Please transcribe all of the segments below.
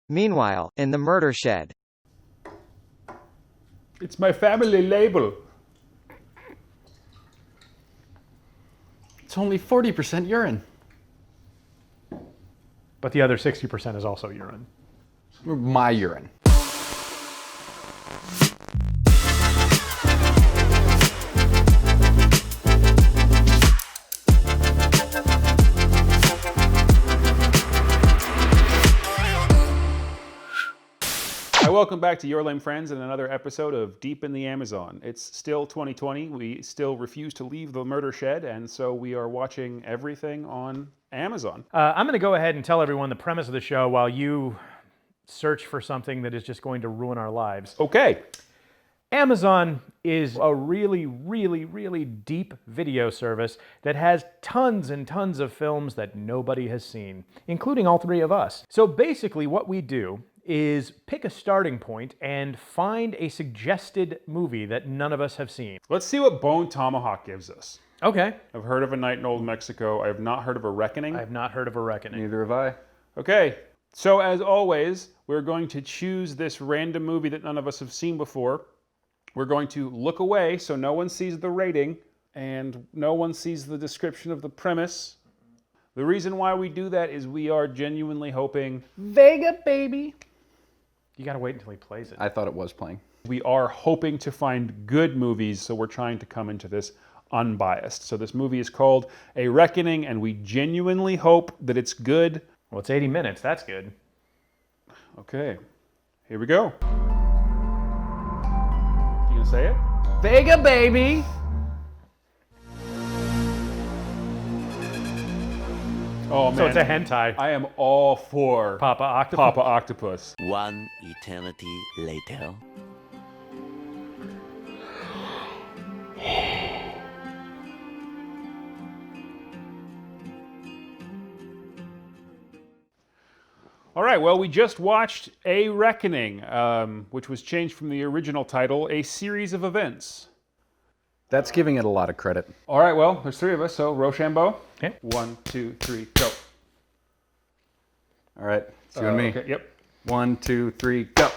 Meanwhile, in the murder shed. It's my family label. It's only 40% urine. But the other 60% is also urine. My urine. Welcome back to Your Lame Friends and another episode of Deep in the Amazon. It's still 2020. We still refuse to leave the murder shed, and so we are watching everything on Amazon. I'm going to go ahead and tell everyone the premise of the show while you search for something that is just going to ruin our lives. Okay. Amazon is a really deep video service that has tons and tons of films that nobody has seen, including all three of us. So basically what we do is pick a starting point and find a suggested movie that none of us have seen. Let's see what Bone Tomahawk gives us. Okay. I've heard of A Night in Old Mexico. I have not heard of A Reckoning. I have not heard of A Reckoning. Neither have I. Okay, so as always, we're going to choose this random movie that none of us have seen before. We're going to look away so no one sees the rating and no one sees the description of the premise. The reason why we do that is we are genuinely hoping... Vega, baby. You gotta wait until he plays it. I thought it was playing. We are hoping to find good movies, so we're trying to come into this unbiased. So this movie is called A Reckoning, and we genuinely hope that it's good. Well, it's 80 minutes. That's good. Okay, here we go. You gonna say it? Vega, baby. Oh man, So it's a hentai. I am all for Papa Octopus. Papa Octopus. One eternity later. All right, well, we just watched A Reckoning, which was changed from the original title, A Series of Events. That's giving it a lot of credit. All right, well, there's three of us, so Rochambeau. Okay. 1, 2, 3, go. All right, it's you and me. Okay, yep. 1, 2, 3, go.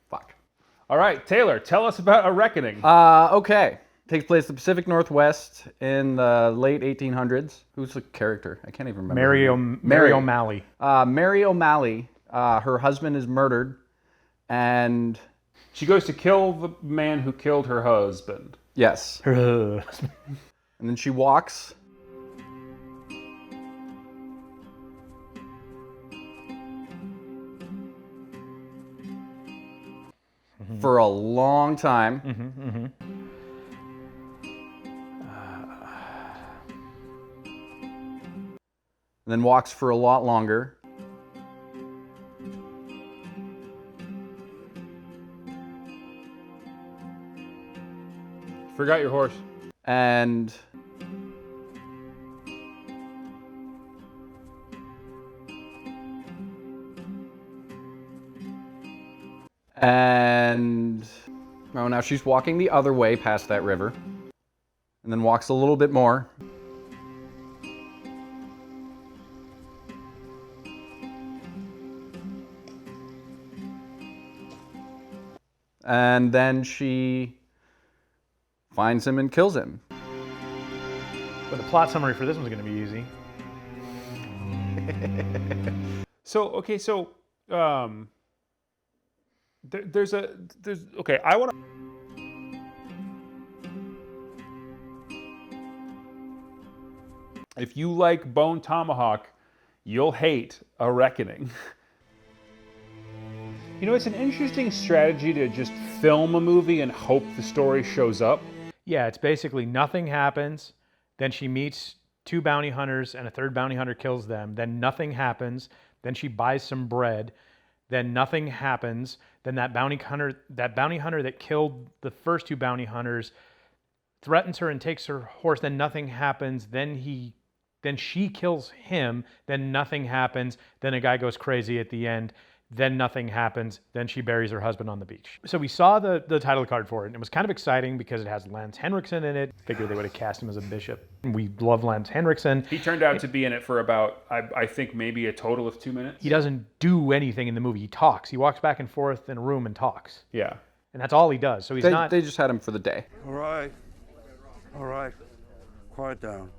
Fuck. All right, Taylor, tell us about A Reckoning. Okay. Takes place in the Pacific Northwest in the late 1800s. Who's the character? I can't even remember. Mary O'Malley. Mary O'Malley. Her husband is murdered, and She goes to kill the man who killed her husband. yes, and and then she walks. For a long time. And then walks for a lot longer. Forgot your horse. And oh, now she's walking the other way past that river. And then walks a little bit more. And then she finds him and kills him. But the plot summary for this one's going to be easy. So there's okay, I want to... If you like Bone Tomahawk, you'll hate A Reckoning. You know, it's an interesting strategy to just film a movie and hope the story shows up. Yeah, it's basically nothing happens. Then she meets two bounty hunters and a third bounty hunter kills them. Then nothing happens. Then she buys some bread. Then nothing happens. Then that bounty hunter that killed the first two bounty hunters threatens her and takes her horse. Then nothing happens. Then she kills him. Then nothing happens. Then a guy goes crazy at the end. then nothing happens, then she buries her husband on the beach. So we saw the title card for it, and it was kind of exciting because it has Lance Henriksen in it. Figured they would have cast him as a bishop. We love Lance Henriksen. He turned out to be in it for about, I think, maybe a total of 2 minutes. He doesn't do anything in the movie. He talks. He walks back and forth in a room and talks. Yeah. And that's all he does. So he's not... They just had him for the day. All right. All right. Quiet down.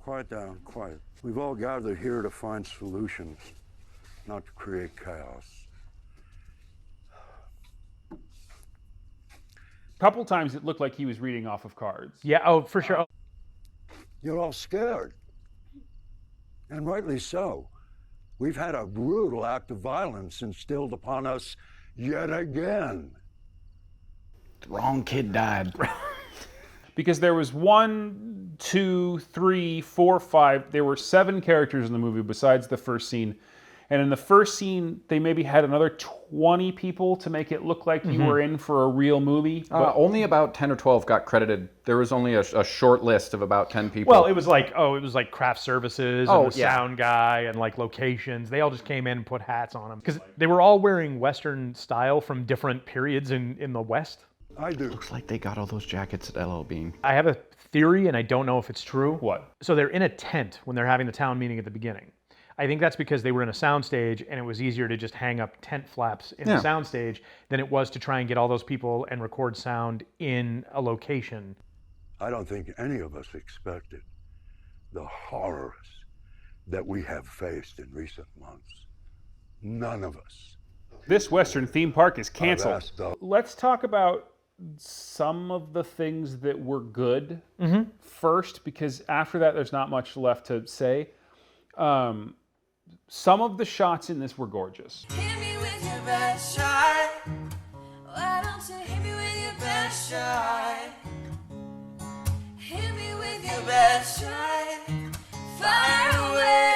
Quiet down. Quiet. We've all gathered here to find solutions, not to create chaos. A couple times it looked like he was reading off of cards. Yeah, oh, for sure. You're all scared. And rightly so. We've had a brutal act of violence instilled upon us yet again. The wrong kid died. Because there was 1, 2, 3, 4, 5. There were 7 characters in the movie besides the first scene. And in the first scene, they maybe had another 20 people to make it look like you were in for a real movie. But Only about 10 or 12 got credited. There was only a short list of about 10 people. Well, it was like craft services and the yeah. sound guy and like locations. They all just came in and put hats on them. Because they were all wearing Western style from different periods in the West. I do. Looks like they got all those jackets at LL Bean. I have a theory, and I don't know if it's true. What? So they're in a tent when they're having the town meeting at the beginning. I think that's because they were in a soundstage, and it was easier to just hang up tent flaps in the soundstage than it was to try and get all those people and record sound in a location. I don't think any of us expected the horrors that we have faced in recent months. None of us. This Western theme park is canceled. I've asked the- Let's talk about some of the things that were good first, because after that, there's not much left to say. Some of the shots in this were gorgeous. Hit me with your best shot. Why don't you hit me with your best shot? Hit me with your best shot. Fire away.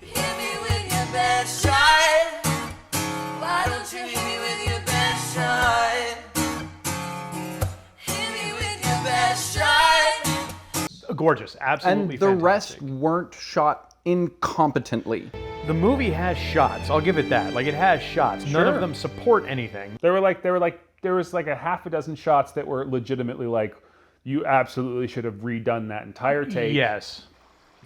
Hit me with your best shot. Why don't you hit me with your best shot? Hit me with your best shot. Gorgeous, absolutely And the rest fantastic. weren't shot incompetently. The movie has shots. I'll give it that. Like, it has shots. None Sure. of them support anything. There was like a half a dozen shots that were legitimately like, you absolutely should have redone that entire take. Yes.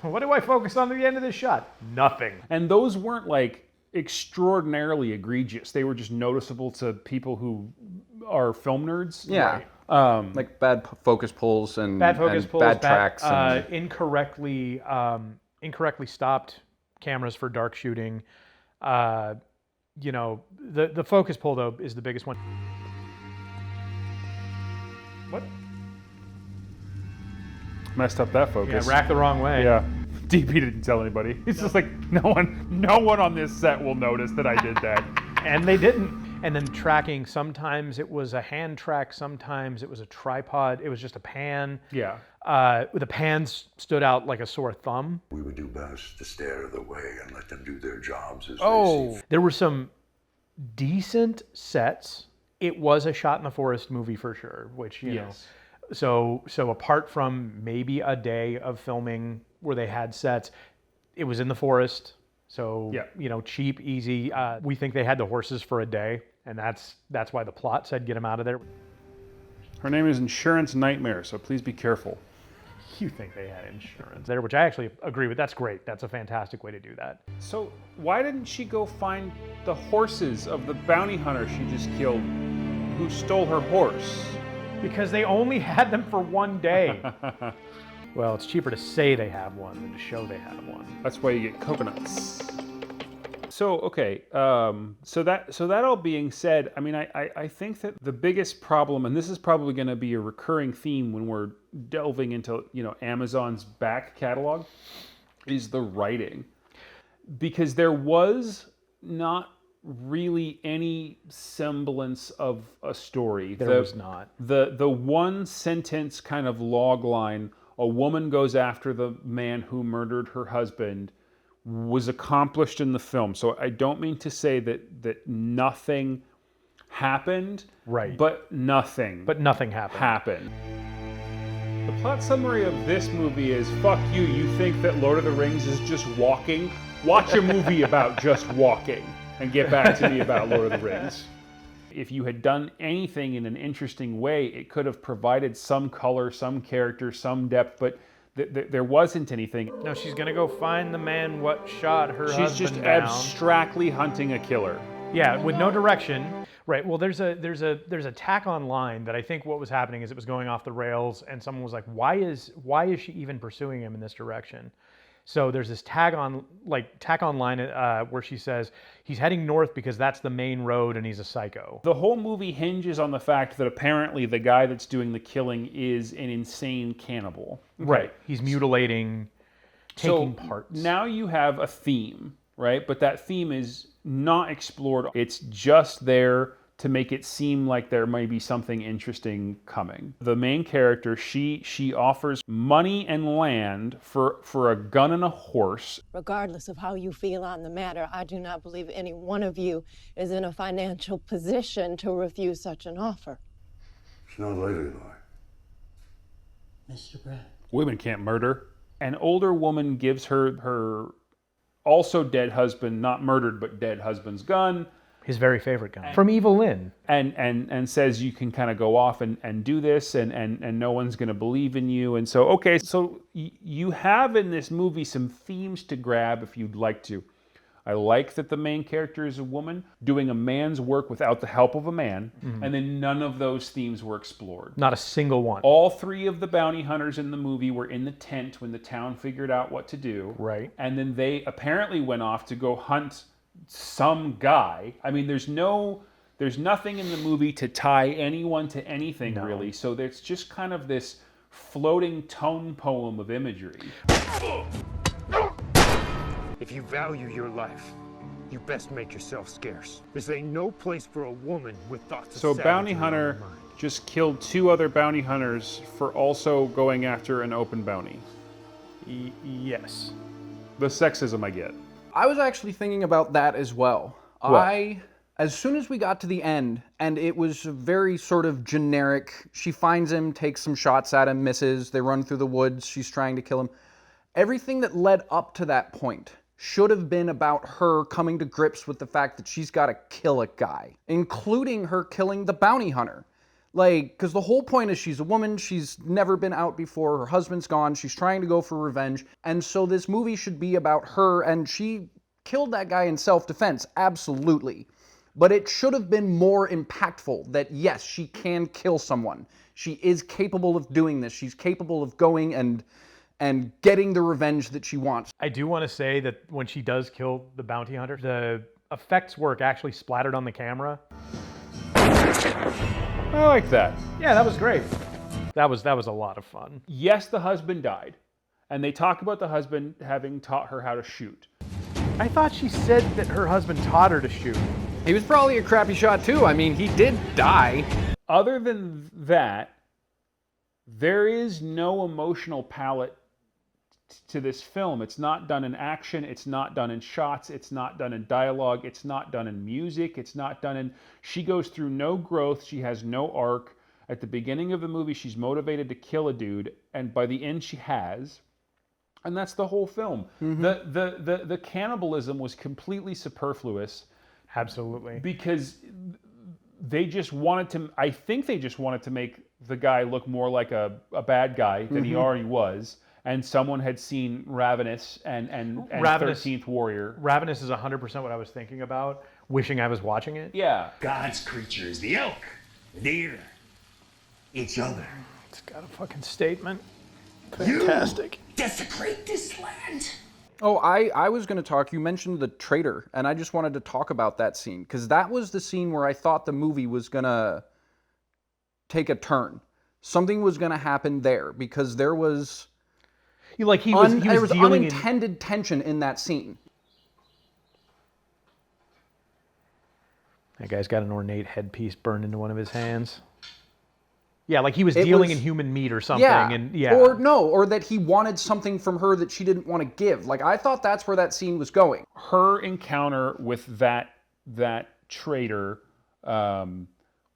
What do I focus on at the end of this shot? Nothing. And those weren't like extraordinarily egregious. They were just noticeable to people who are film nerds. Yeah. Like bad focus pulls and Bad focus pulls, bad tracks. And incorrectly stopped cameras for dark shooting. The focus pull though is the biggest one. What? Messed up that Yeah, focus. racked the wrong way. Yeah. DP didn't tell anybody. It's just like no one on this set will notice that I did that. And they didn't. And then tracking, sometimes it was a hand track, sometimes it was a tripod, it was just a pan. Yeah. The pans stood out like a sore thumb. We would do best to stay out of the way and let them do their jobs as they see fit. There were some decent sets. It was a shot in the forest movie for sure, which, you know. So apart from maybe a day of filming where they had sets, it was in the forest. So, cheap, easy. We think they had the horses for a day, and that's why the plot said get them out of there. Her name is Insurance Nightmare, so please be careful. You think they had insurance there, which I actually agree with. That's great. That's a fantastic way to do that. So why didn't she go find the horses of the bounty hunter she just killed, who stole her horse? Because they only had them for one day. Well, it's cheaper to say they have one than to show they have one. That's why you get coconuts. So okay, so that all being said, I mean, I think that the biggest problem, and this is probably going to be a recurring theme when we're delving into Amazon's back catalog, is the writing, because there was not really any semblance of a story. There was not. The one sentence kind of log line, a woman goes after the man who murdered her husband, was accomplished in the film. So I don't mean to say that nothing happened, right? But nothing happened. The plot summary of this movie is, fuck you, you think that Lord of the Rings is just walking? Watch a movie about just walking and get back to me about Lord of the Rings. If you had done anything in an interesting way, it could have provided some color, some character, some depth, but there wasn't anything. No, she's gonna go find the man what shot her husband She's just down. abstractly hunting a killer. Yeah, with no direction. Right. Well, there's a tack online that I think what was happening is it was going off the rails, and someone was like, why is she even pursuing him in this direction? So there's this tack online where she says he's heading north because that's the main road and he's a psycho. The whole movie hinges on the fact that apparently the guy that's doing the killing is an insane cannibal. Right. He's mutilating, taking parts. Now you have a theme, right? But that theme is not explored. It's just there to make it seem like there may be something interesting coming. The main character, she offers money and land for a gun and a horse. Regardless of how you feel on the matter, I do not believe any one of you is in a financial position to refuse such an offer. It's not ladylike. Mr. Brett. Women can't murder. An older woman gives her also dead husband, not murdered, but dead husband's gun. His very favorite gun. From Evil Lynn. And says you can kind of go off and do this and no one's going to believe in you. And so, okay, so you have in this movie some themes to grab if you'd like to. I like that the main character is a woman doing a man's work without the help of a man. Mm-hmm. And then none of those themes were explored. Not a single one. All three of the bounty hunters in the movie were in the tent when the town figured out what to do. Right. And then they apparently went off to go hunt some guy. I mean, there's nothing in the movie to tie anyone to anything really. So there's just kind of this floating tone poem of imagery. If you value your life, you best make yourself scarce. This ain't no place for a woman with thoughts So of bounty savagery hunter on her mind. just killed 2 other bounty hunters for also going after an open bounty. Yes. The sexism I get. I was actually thinking about that as well. What? As soon as we got to the end, and it was very sort of generic, she finds him, takes some shots at him, misses, they run through the woods, she's trying to kill him. Everything that led up to that point should have been about her coming to grips with the fact that she's got to kill a guy, including her killing the bounty hunter. Like, because the whole point is she's a woman, she's never been out before, her husband's gone, she's trying to go for revenge, and so this movie should be about her, and she killed that guy in self-defense, absolutely. But it should have been more impactful that, yes, she can kill someone. She is capable of doing this. She's capable of going and getting the revenge that she wants. I do want to say that when she does kill the bounty hunter, the effects work actually splattered on the camera. I like that. Yeah, that was great. That was a lot of fun. Yes, the husband died. And they talk about the husband having taught her how to shoot. I thought she said that her husband taught her to shoot. He was probably a crappy shot too. I mean, he did die. Other than that, there is no emotional palette to this film. It's not done in action, it's not done in shots, it's not done in dialogue, it's not done in music, it's not done in... She goes through no growth, she has no arc. At the beginning of the movie, she's motivated to kill a dude, and by the end she has. And that's the whole film. Mm-hmm. The cannibalism was completely superfluous. Absolutely. Because they just wanted to... I think they just wanted to make the guy look more like a bad guy than he already was. And someone had seen Ravenous and 13th Warrior. Ravenous is 100% what I was thinking about, wishing I was watching it. Yeah. God's creatures, the elk, the deer, each other. It's got a fucking statement. Fantastic. You desecrate this land. Oh, I was going to talk, you mentioned the traitor, and I just wanted to talk about that scene, because that was the scene where I thought the movie was going to take a turn. Something was going to happen there, because there was... He was there was dealing unintended tension in that scene. That guy's got an ornate headpiece burned into one of his hands. Yeah, like he was dealing in human meat or something. Yeah. Or that he wanted something from her that she didn't want to give. Like, I thought that's where that scene was going. Her encounter with that traitor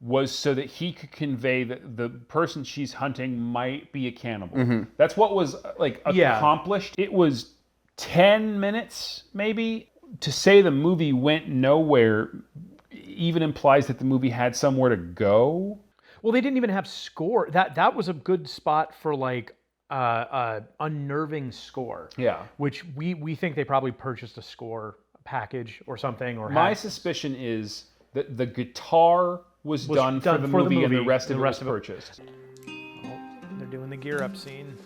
was so that he could convey that the person she's hunting might be a cannibal. That's what was like accomplished. It was 10 minutes maybe. To say the movie went nowhere even implies that the movie had somewhere to go. Well, they didn't even have score. That was a good spot for like unnerving score. Yeah. Which we think they probably purchased a score package or something. Or my suspicion is that the guitar was done for the movie and the rest of it was purchased. Oh, they're doing the gear up scene.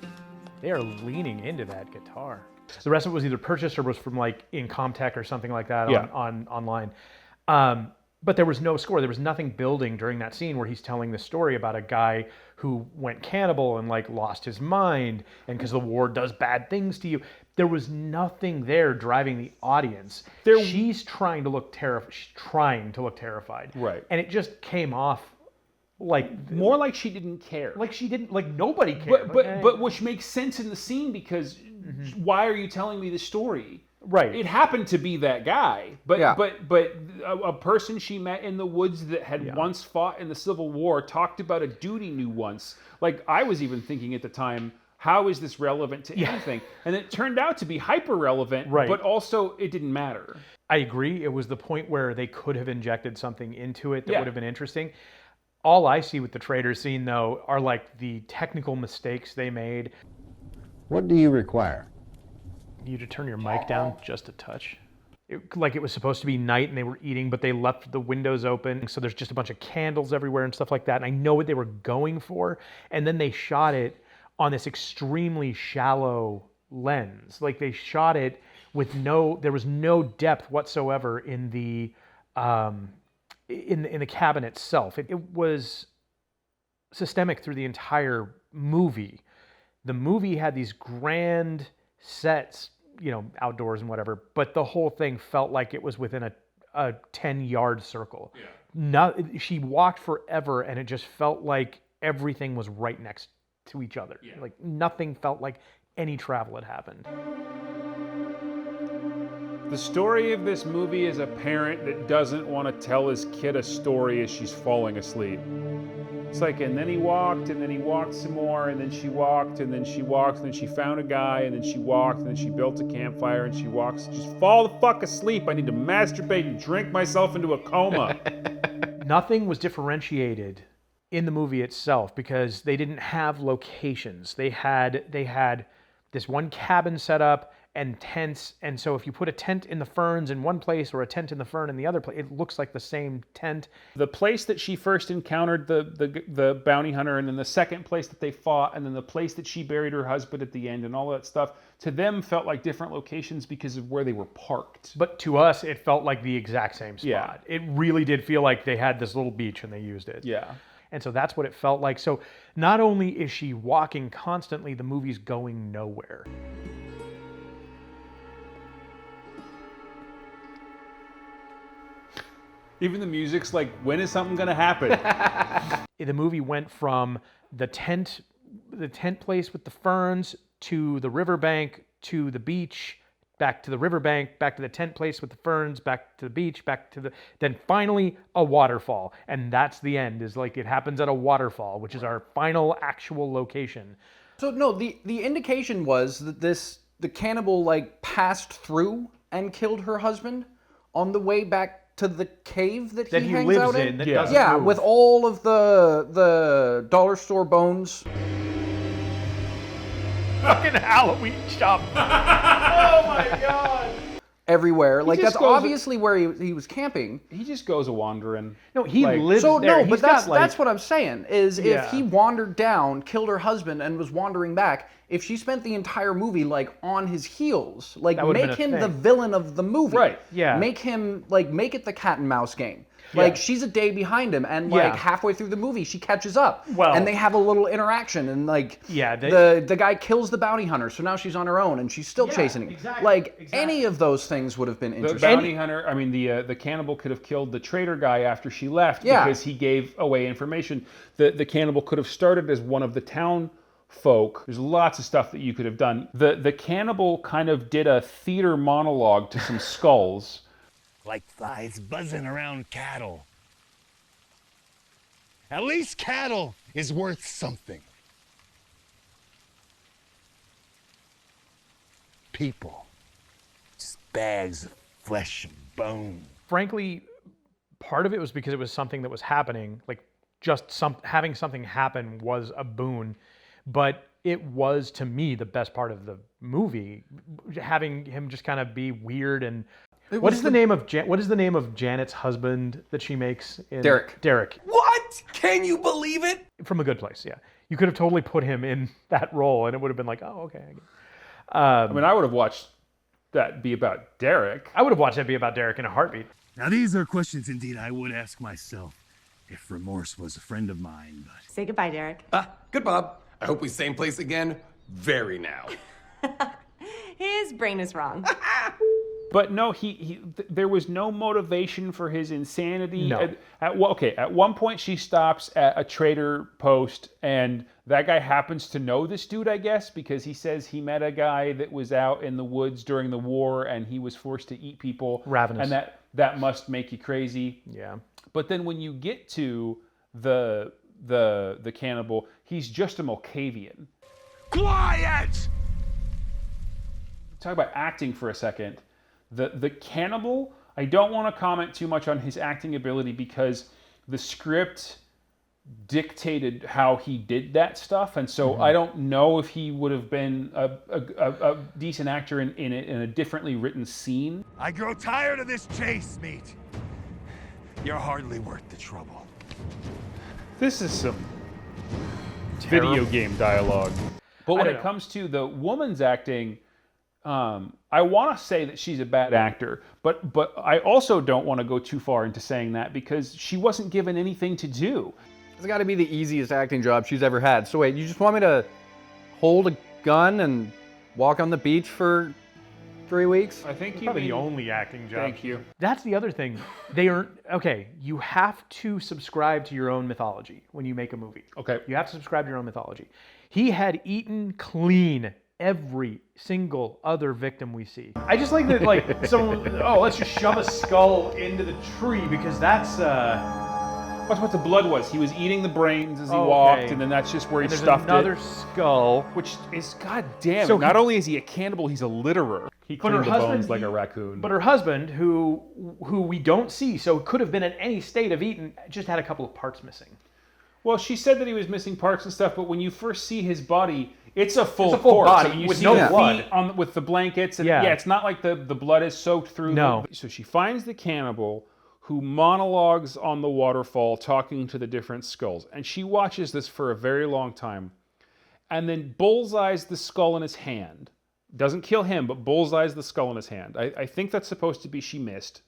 They are leaning into that guitar. The rest of it was either purchased or was from like in Comtech or something like that on online. But there was no score. There was nothing building during that scene where he's telling the story about a guy who went cannibal and like lost his mind, and because the war does bad things to you. There was nothing there driving the audience. She's trying to look terrified. She's trying to look terrified. Right. And it just came off like more like she didn't care. Like she didn't. Like nobody cared. But which makes sense in the scene because why are you telling me the story? Right. It happened to be that guy, but a person she met in the woods that had once fought in the Civil War talked about a dude he knew once. Like I was even thinking at the time, how is this relevant to anything? And it turned out to be hyper relevant, but also it didn't matter. I agree. It was the point where they could have injected something into it that would have been interesting. All I see with the trader scene though are like the technical mistakes they made. What do you require? You to turn your mic down just a touch. Like it was supposed to be night and they were eating, but they left the windows open. So there's just a bunch of candles everywhere and stuff like that. And I know what they were going for. And then they shot it on this extremely shallow lens. Like they shot it with there was no depth whatsoever in the cabin itself. It was systemic through the entire movie. The movie had these grand sets, outdoors and whatever, but the whole thing felt like it was within a 10-yard circle. She walked forever and it just felt like everything was right next to each other. Like nothing felt like any travel had happened. The story of this movie is a parent that doesn't want to tell his kid a story as she's falling asleep. It's like, and then he walked, and then he walked some more, and then she walked, and then she walked, and then she found a guy, and then she walked, and then she built a campfire, and she walks. Just fall the fuck asleep. I need to masturbate and drink myself into a coma. Nothing was differentiated in the movie itself because they didn't have locations. They had this one cabin set up and tents, and so if you put a tent in the ferns in one place or a tent in the fern in the other place, it looks like the same tent. The place that she first encountered the bounty hunter, and then the second place that they fought, and then the place that she buried her husband at the end, and all that stuff, to them felt like different locations because of where they were parked. But to us, it felt like the exact same spot. Yeah. It really did feel like they had this little beach and they used it. Yeah. And so that's what it felt like. So not only is she walking constantly, the movie's going nowhere. Even the music's like, when is something gonna happen? The movie went from the tent place with the ferns to the riverbank to the beach, back to the riverbank, back to the tent place with the ferns, back to the beach, then finally a waterfall. And that's the end, is like it happens at a waterfall, which is our final actual location. So no, the indication was that the cannibal like passed through and killed her husband on the way back to the cave that he hangs lives out in. That doesn't move. With all of the dollar store bones. Fucking Halloween shop. Oh my god. Everywhere. Like that's obviously where he was camping. He just goes a wandering. No, he lives so there. No, but that's what I'm saying is if he wandered down, killed her husband, and was wandering back, if she spent the entire movie like on his heels, like make him the villain of the movie. Right. Yeah. Make it the cat and mouse game. Like she's a day behind him, and like halfway through the movie she catches up, and they have a little interaction, and like the guy kills the bounty hunter, so now she's on her own, and she's still chasing him. Exactly. Any of those things would have been interesting. The bounty hunter, I mean the cannibal could have killed the trader guy after she left because he gave away information. The cannibal could have started as one of the town folk. There's lots of stuff that you could have done. The cannibal kind of did a theater monologue to some skulls. Like flies buzzing around cattle. At least cattle is worth something. People. Just bags of flesh and bone. Frankly, part of it was because it was something that was happening. Like, just having something happen was a boon. But it was, to me, the best part of the movie, having him just kind of be weird. And what is the name of Janet's husband that she makes? Derek. What? Can you believe it? From A Good Place, yeah. You could have totally put him in that role, and it would have been like, oh, okay. I mean, I would have watched that be about Derek. I would have watched that be about Derek in a heartbeat. Now, these are questions indeed I would ask myself if remorse was a friend of mine, but... Say goodbye, Derek. Good, Bob. I hope we same place again very now. His brain is wrong. But no, there was no motivation for his insanity. No. At one point she stops at a trader post, and that guy happens to know this dude, I guess, because he says he met a guy that was out in the woods during the war, and he was forced to eat people. Ravenous. And that must make you crazy. Yeah. But then when you get to the cannibal, he's just a Malkavian. Quiet! Talk about acting for a second. The cannibal, I don't want to comment too much on his acting ability because the script dictated how he did that stuff, and so I don't know if he would have been a decent actor in a differently written scene. I grow tired of this chase, meat. You're hardly worth the trouble. This is some video game dialogue. But when don't it know. comes to the woman's acting, I want to say that she's a bad actor, but I also don't want to go too far into saying that because she wasn't given anything to do. It's got to be the easiest acting job she's ever had. So wait, you just want me to hold a gun and walk on the beach for 3 weeks? I think Probably the only acting job. Thank you. That's the other thing. They are okay. You have to subscribe to your own mythology when you make a movie. Okay. You have to subscribe to your own mythology. He had eaten clean every single other victim we see. I just like that, like someone. Oh, let's just shove a skull into the tree because that's. That's what the blood was. He was eating the brains as he Okay. walked, and then that's just where he There's stuffed another it. skull. Which is, goddamn, So not only is he a cannibal, he's a litterer. He But her cleaned the husband, bones like a raccoon. But her husband, who we don't see, so could have been in any state of eating, just had a couple of parts missing. Well, she said that he was missing parts and stuff, but when you first see his body, it's a full, It's a full corpse. body I mean, you with see no the blood. feet with the blankets. And Yeah. it's not like the blood is soaked through. No. So she finds the cannibal who monologues on the waterfall talking to the different skulls. And she watches this for a very long time. And then bullseyes the skull in his hand. Doesn't kill him, but bullseyes the skull in his hand. I think that's supposed to be she missed.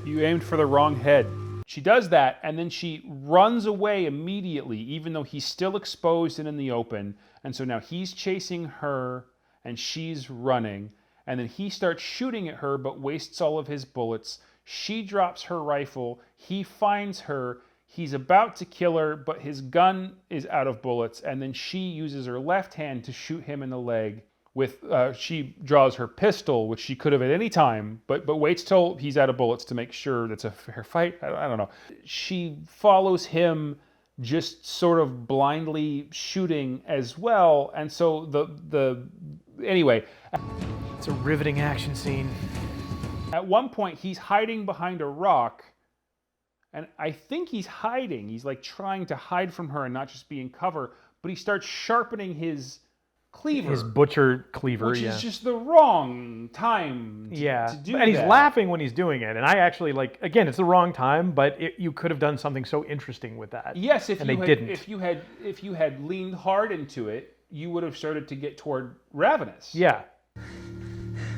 You aimed for the wrong head. She does that, and then she runs away immediately, even though he's still exposed and in the open. And so now he's chasing her, and she's running. And then he starts shooting at her, but wastes all of his bullets. She drops her rifle. He finds her. He's about to kill her, but his gun is out of bullets. And then she uses her left hand to shoot him in the leg. She draws her pistol, which she could have at any time, but waits till he's out of bullets to make sure that's a fair fight. I don't know. She follows him, just sort of blindly shooting as well. And so anyway. It's a riveting action scene. At one point, he's hiding behind a rock, and I think he's hiding. He's like trying to hide from her and not just be in cover, but he starts sharpening his cleaver. His butcher cleaver, which is just the wrong time to do that. And he's laughing when he's doing it. And I actually, again, it's the wrong time, but you could have done something so interesting with that. Yes, they didn't. If you had leaned hard into it, you would have started to get toward Ravenous. Yeah.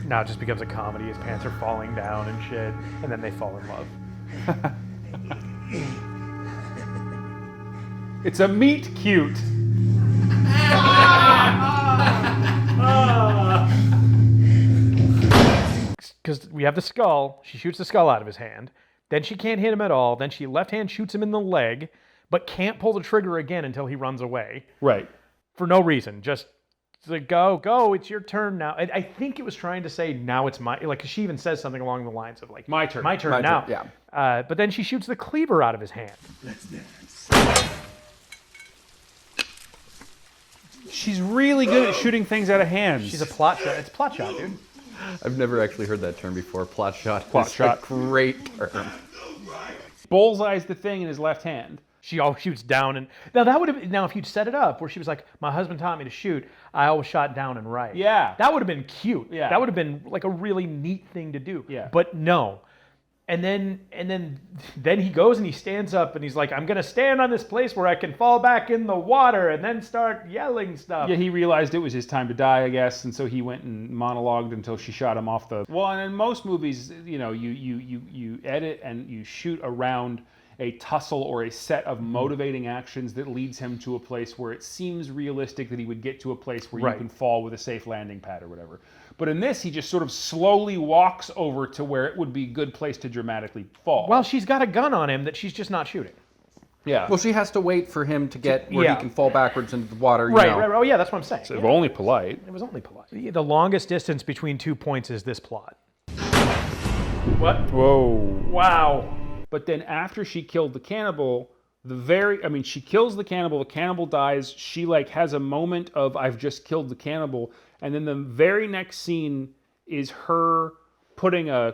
Now it just becomes a comedy. His pants are falling down and shit, and then they fall in love. It's a meet cute. Because we have the skull. She shoots the skull out of his hand. Then she can't hit him at all. Then she left hand shoots him in the leg, but can't pull the trigger again until he runs away. Right. For no reason. Just It's like, go, it's your turn now. I think it was trying to say, now it's my, like, 'cause she even says something along the lines of, like, my turn now. Yeah. But then she shoots the cleaver out of his hand. Let's dance. She's really good at shooting things out of hands. She's a plot shot. It's a plot shot, dude. I've never actually heard that term before. Plot shot. Plot shot. A great term. Bullseye's the thing in his left hand. She always shoots down, and now if you'd set it up where she was like, my husband taught me to shoot, I always shot down and right. Yeah. That would have been cute. Yeah. That would have been like a really neat thing to do. Yeah. But no. And then he goes and he stands up and he's like, I'm gonna stand on this place where I can fall back in the water, and then start yelling stuff. Yeah, he realized it was his time to die, I guess, and so he went and monologued until she shot him off the. Well, and in most movies, you know, you edit and you shoot around a tussle or a set of motivating actions that leads him to a place where it seems realistic that he would get to a place where you can fall with a safe landing pad or whatever. But in this, he just sort of slowly walks over to where it would be a good place to dramatically fall. Well, she's got a gun on him that she's just not shooting. Yeah. Well, she has to wait for him to get where he can fall backwards into the water. You know. Right. Oh, yeah, that's what I'm saying. So only polite. It was only polite. The longest distance between 2 points is this plot. What? Whoa. Wow. But then after she killed the cannibal, she kills the cannibal dies, she like has a moment of, I've just killed the cannibal, and then the very next scene is her putting a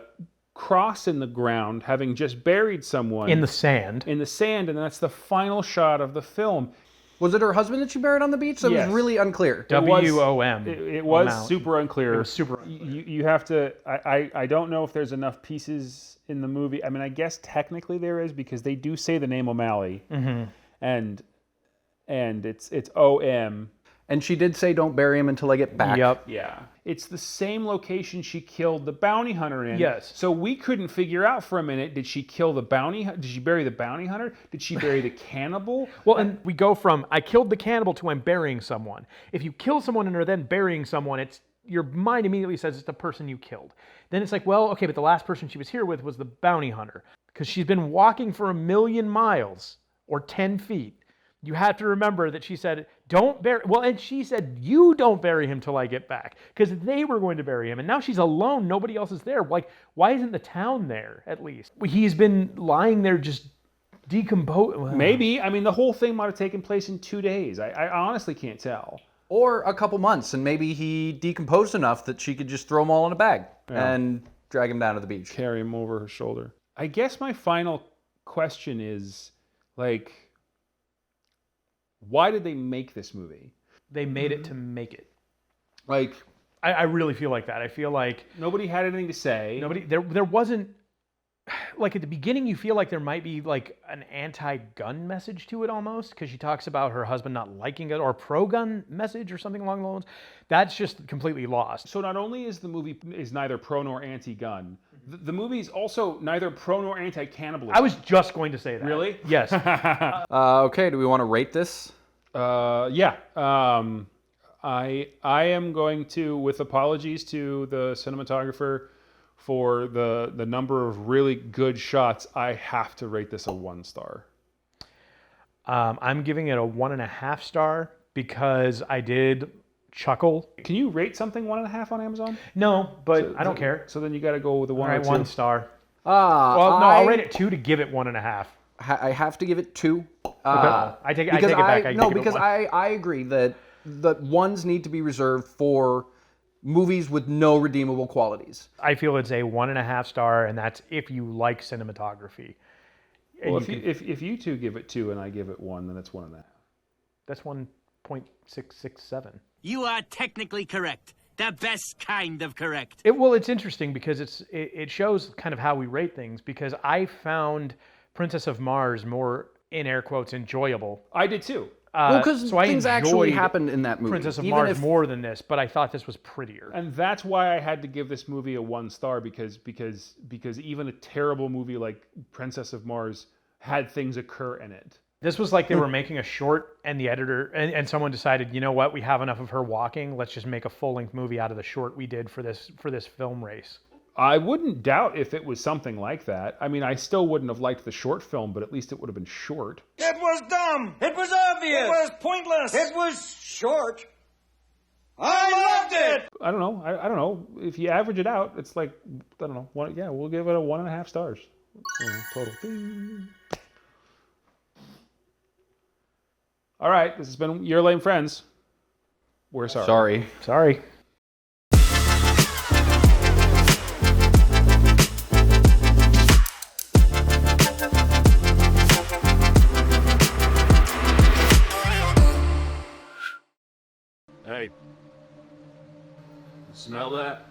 cross in the ground, having just buried someone. In the sand. And that's the final shot of the film. Was it her husband that she buried on the beach? That was really unclear. W-O-M. It was super unclear. It was super unclear. You have to, I don't know if there's enough pieces in the movie. I mean, I guess technically there is, because they do say the name O'Malley. Mm-hmm. And it's O-M. And she did say, don't bury him until I get back. Yep. Yeah. It's the same location she killed the bounty hunter in. Yes. So we couldn't figure out for a minute, did she kill the bounty hunter? Did she bury the bounty hunter? Did she bury the cannibal? Well, and we go from, I killed the cannibal, to I'm burying someone. If you kill someone and are then burying someone, your mind immediately says it's the person you killed. Then it's like, well, okay, but the last person she was here with was the bounty hunter. Because she's been walking for 1,000,000 miles, or 10 feet. You have to remember that she said, don't bury, well, and she said, you don't bury him till I get back, because they were going to bury him. And now she's alone. Nobody else is there. Like, why isn't the town there, at least? He's been lying there just decomposed. Maybe. I mean, the whole thing might have taken place in 2 days. I honestly can't tell. Or a couple months, and maybe he decomposed enough that she could just throw them all in a bag and drag him down to the beach. Carry him over her shoulder. I guess my final question is, like, why did they make this movie? They made it to make it. Like, I really feel like that. I feel like nobody had anything to say. There wasn't, like, at the beginning, you feel like there might be like an anti-gun message to it almost, because she talks about her husband not liking it, or pro-gun message or something along those lines. That's just completely lost. So not only is the movie neither pro nor anti-gun, the movie is also neither pro nor anti-cannibalism. I was just going to say that. Really? Yes. Okay, do we want to rate this? Yeah. I am going to, with apologies to the cinematographer for the number of really good shots, I have to rate this a 1 star. I'm giving it a 1.5 star because I did chuckle. Can you rate something 1.5 on Amazon? No, but I don't care. So then you got to go with a 1 or 2. 1 star. I'll rate it 2 to give it 1.5. I have to give it 2. I take it back. Because I agree that ones need to be reserved for movies with no redeemable qualities. I feel it's a 1.5 star, and that's if you like cinematography. Well, if you two give it 2 and I give it 1, then it's 1.5. That's 1.667. You are technically correct. The best kind of correct. It's interesting because it shows kind of how we rate things, because I found Princess of Mars more, in air quotes, enjoyable. I did too. Well, because things actually happened in that movie. Princess of Mars more than this, but I thought this was prettier. And that's why I had to give this movie a 1 star, because even a terrible movie like Princess of Mars had things occur in it. This was like they were making a short, and the editor and someone decided, you know what, we have enough of her walking. Let's just make a full-length movie out of the short we did for this film race. I wouldn't doubt if it was something like that. I mean, I still wouldn't have liked the short film, but at least it would have been short. It was dumb. It was obvious. It was pointless. It was short. I loved it! I don't know. I don't know. If you average it out, it's like, I don't know. We'll give it a 1.5 stars. Total. Ding. All right, this has been Your Lame Friends. We're sorry. Sorry. Hey. Smell that?